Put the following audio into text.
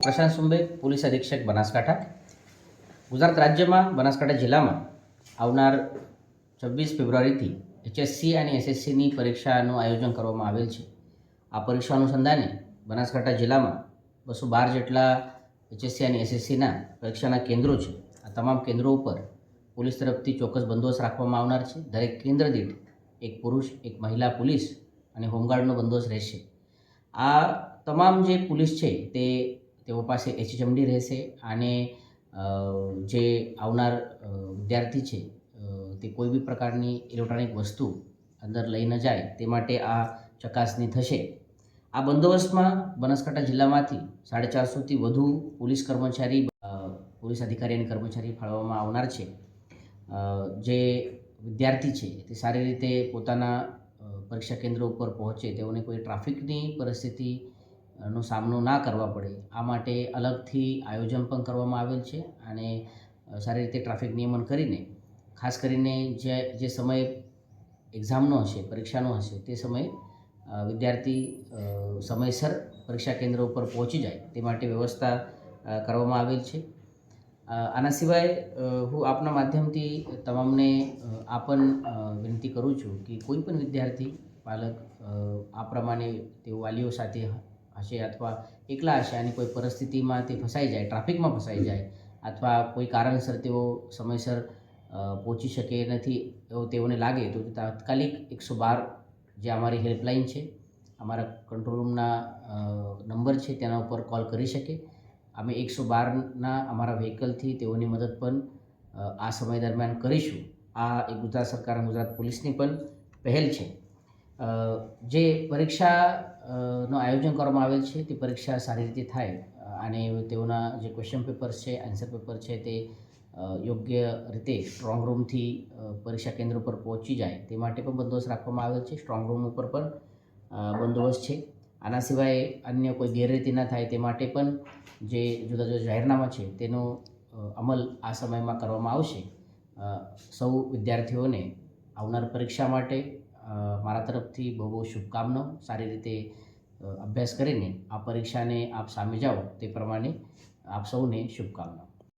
પ્રશાંત Sumbe, police અધિક્ષક બનાસકાંઠા. ગુજરાત રાજ્યમાં બનાસકાંઠા જિલ્લામાં આવનાર 26 ફેબ્રુઆરીથી HSC અને SSCની પરીક્ષાનું આયોજન કરવામાં આવેલ છે. આ પરીક્ષા અનુસંધાને બનાસકાંઠા જિલ્લામાં 212 જેટલા HSC અને SSCના પરીક્ષાના કેન્દ્રો છે. આ તમામ કેન્દ્રો ઉપર પોલીસ તરફથી ચોક્કસ બંદોબસ્ત રાખવામાં આવનાર છે. દરેક કેન્દ્ર દીઠ એક પુરુષ, એક મહિલા પોલીસ અને હોમગાર્ડનો બંદોબસ્ત રહેશે. આ તમામ જે પોલીસ છે તેઓ પાસે HHMD રહેશે અને જે આવનાર વિદ્યાર્થી છે તે કોઈ બી પ્રકારની ઇલેક્ટ્રોનિક વસ્તુ અંદર લઈ ન જાય તે માટે આ ચકાસણી થશે. આ બંદોબસ્તમાં બનાસકાંઠા જિલ્લામાંથી 450થી વધુ પોલીસ કર્મચારી, પોલીસ અધિકારી અને કર્મચારી ફાળવવામાં આવનાર છે. જે વિદ્યાર્થી છે તે સારી રીતે પોતાના પરીક્ષા કેન્દ્ર ઉપર પહોંચે, તેઓને કોઈ ટ્રાફિકની પરિસ્થિતિનો સામનો ના કરવા પડે, આ માટે અલગથી આયોજન પણ કરવામાં આવેલ છે. અને સારી રીતે ટ્રાફિક નિયમન કરીને, ખાસ કરીને જે સમય એક્ઝામનો હશે, પરીક્ષાનો હશે, તે સમયે વિદ્યાર્થી સમયસર પરીક્ષા કેન્દ્ર ઉપર પહોંચી જાય તે માટે વ્યવસ્થા કરવામાં આવેલ છે. આના સિવાય હું આપના માધ્યમથી તમામને આ પણ વિનંતી કરું છું કે કોઈ પણ વિદ્યાર્થી, પાલક આ પ્રમાણે તેઓ વાલીઓ સાથે હશે અથવા એકલા હશે અને કોઈ પરિસ્થિતિમાં તે ફસાઈ જાય, ટ્રાફિકમાં ફસાઈ જાય અથવા કોઈ કારણસર તેઓ સમયસર પહોંચી શકે નથી એવું તેઓને લાગે તો તાત્કાલિક 112 જે અમારી હેલ્પલાઇન છે, અમારા કંટ્રોલ રૂમના નંબર છે, તેના ઉપર કોલ કરી શકે. અમે 112ના અમારા વ્હીકલથી તેઓની મદદ પણ આ સમય દરમિયાન કરીશું. આ એક ગુજરાત સરકાર અને ગુજરાત પોલીસની પણ પહેલ છે. જે પરીક્ષાનું આયોજન કરવામાં આવેલ છે તે પરીક્ષા સારી રીતે થાય અને તેઓના જે ક્વેશ્ચન પેપર્સ છે, આન્સર પેપર છે તે યોગ્ય રીતે સ્ટ્રોંગ રૂમથી પરીક્ષા કેન્દ્ર પર પહોંચી જાય તે માટે પણ બંદોબસ્ત રાખવામાં આવેલ છે. સ્ટ્રોંગ રૂમ ઉપર પણ બંદોબસ્ત છે. આના સિવાય અન્ય કોઈ ગેરરીતિ ન થાય તે માટે પણ જે જુદા જુદા જાહેરનામા છે તેનો અમલ આ સમયમાં કરવામાં આવશે. સૌ વિદ્યાર્થીઓને આવનાર પરીક્ષા માટે મારા તરફથી બહુ બહુ શુભકામનાઓ. સારી રીતે અભ્યાસ કરીને આ પરીક્ષાને આપ સામે જાઓ તે પ્રમાણે આપ સૌને શુભકામનાઓ.